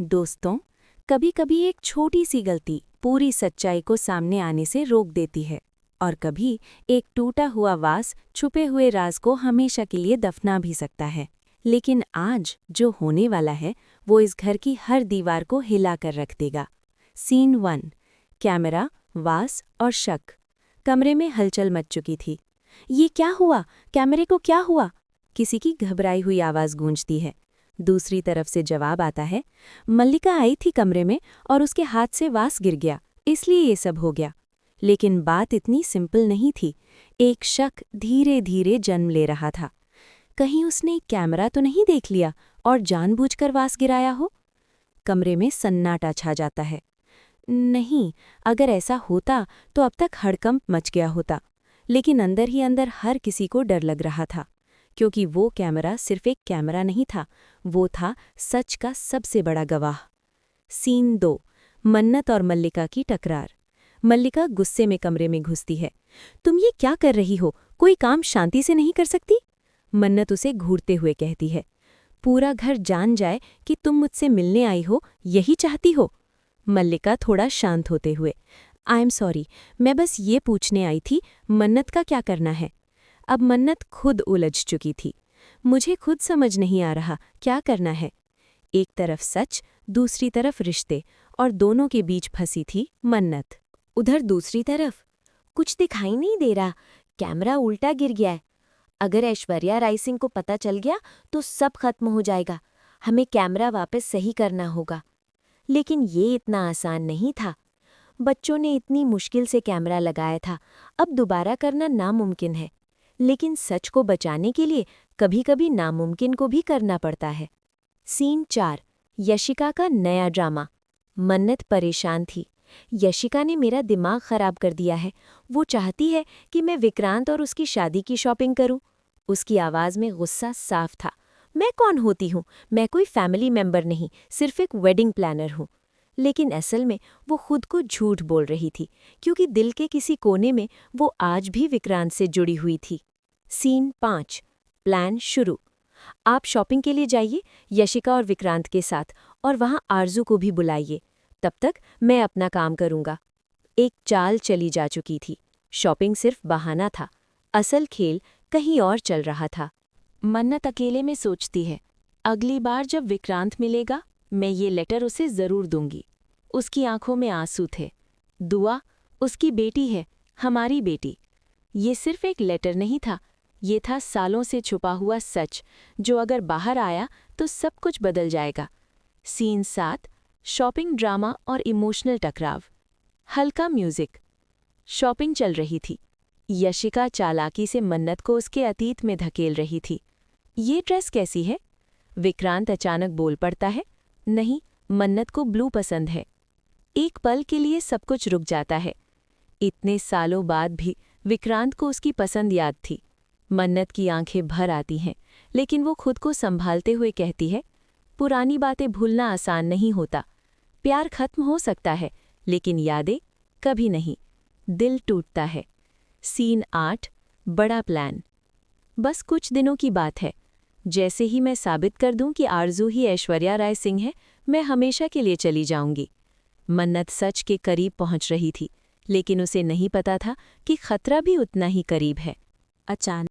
दोस्तों, कभी कभी एक छोटी सी गलती पूरी सच्चाई को सामने आने से रोक देती है और कभी एक टूटा हुआ वास छुपे हुए राज को हमेशा के लिए दफना भी सकता है। लेकिन आज जो होने वाला है वो इस घर की हर दीवार को हिला कर रख देगा। सीन 1। कैमरा, वास और शक। कमरे में हलचल मच चुकी थी। ये क्या हुआ? कैमरे को क्या हुआ? किसी की घबराई हुई आवाज़ गूंजती है। दूसरी तरफ से जवाब आता है, मल्लिका आई थी कमरे में और उसके हाथ से वास गिर गया, इसलिए ये सब हो गया। लेकिन बात इतनी सिंपल नहीं थी। एक शक धीरे धीरे जन्म ले रहा था। कहीं उसने कैमरा तो नहीं देख लिया और जानबूझकर वास गिराया हो? कमरे में सन्नाटा छा जाता है। नहीं, अगर ऐसा होता तो अब तक हड़कंप मच गया होता। लेकिन अंदर ही अंदर हर किसी को डर लग रहा था, क्योंकि वो कैमरा सिर्फ एक कैमरा नहीं था, वो था सच का सबसे बड़ा गवाह। सीन 2। मन्नत और मल्लिका की टकरार। मल्लिका गुस्से में कमरे में घुसती है। तुम ये क्या कर रही हो? कोई काम शांति से नहीं कर सकती? मन्नत उसे घूरते हुए कहती है। पूरा घर जान जाए कि तुम मुझसे मिलने आई हो, यही चाहती हो? मल्लिका थोड़ा शांत होते हुए, आई एम सॉरी, मैं बस ये पूछने आई थी, मन्नत का क्या करना है? अब मन्नत खुद उलझ चुकी थी। मुझे खुद समझ नहीं आ रहा क्या करना है। एक तरफ सच, दूसरी तरफ रिश्ते, और दोनों के बीच फंसी थी मन्नत। उधर दूसरी तरफ कुछ दिखाई नहीं दे रहा। कैमरा उल्टा गिर गया है। अगर ऐश्वर्या राय सिंह को पता चल गया तो सब खत्म हो जाएगा। हमें कैमरा वापस सही करना होगा। लेकिन ये इतना आसान नहीं था। बच्चों ने इतनी मुश्किल से कैमरा लगाया था, अब दोबारा करना नामुमकिन है। लेकिन सच को बचाने के लिए कभी-कभी नामुमकिन को भी करना पड़ता है। सीन 4। यशिका का नया ड्रामा। मन्नत परेशान थी। यशिका ने मेरा दिमाग खराब कर दिया है। वो चाहती है कि मैं विक्रांत और उसकी शादी की शॉपिंग करूं। उसकी आवाज़ में गुस्सा साफ था। मैं कौन होती हूँ? मैं कोई फैमिली मेंबर नहीं, सिर्फ एक वेडिंग प्लानर हूँ। लेकिन असल में वो खुद को झूठ बोल रही थी, क्योंकि दिल के किसी कोने में वो आज भी विक्रांत से जुड़ी हुई थी। सीन 5। प्लान शुरू। आप शॉपिंग के लिए जाइए यशिका और विक्रांत के साथ, और वहाँ आरजू को भी बुलाइए। तब तक मैं अपना काम करूँगा। एक चाल चली जा चुकी थी। शॉपिंग सिर्फ बहाना था, असल खेल कहीं और चल रहा था। मन्नत अकेले में सोचती है, अगली बार जब विक्रांत मिलेगा मैं ये लेटर उसे ज़रूर दूंगी। उसकी आंखों में आंसू थे। दुआ, उसकी बेटी है, हमारी बेटी। ये सिर्फ एक लेटर नहीं था, ये था सालों से छुपा हुआ सच, जो अगर बाहर आया तो सब कुछ बदल जाएगा। सीन 7। शॉपिंग ड्रामा और इमोशनल टकराव। हल्का म्यूजिक। शॉपिंग चल रही थी। यशिका चालाकी से मन्नत को उसके अतीत में धकेल रही थी। ये ड्रेस कैसी है? विक्रांत अचानक बोल पड़ता है, नहीं, मन्नत को ब्लू पसंद है। एक पल के लिए सब कुछ रुक जाता है। इतने सालों बाद भी विक्रांत को उसकी पसंद याद थी। मन्नत की आंखें भर आती हैं, लेकिन वो खुद को संभालते हुए कहती है, पुरानी बातें भूलना आसान नहीं होता। प्यार खत्म हो सकता है, लेकिन यादें कभी नहीं। दिल टूटता है। सीन 8। बड़ा प्लान। बस कुछ दिनों की बात है। जैसे ही मैं साबित कर दूं कि आरजू ही ऐश्वर्या राय सिंह है, मैं हमेशा के लिए चली जाऊंगी। मन्नत सच के करीब पहुंच रही थी, लेकिन उसे नहीं पता था कि खतरा भी उतना ही करीब है। अचानक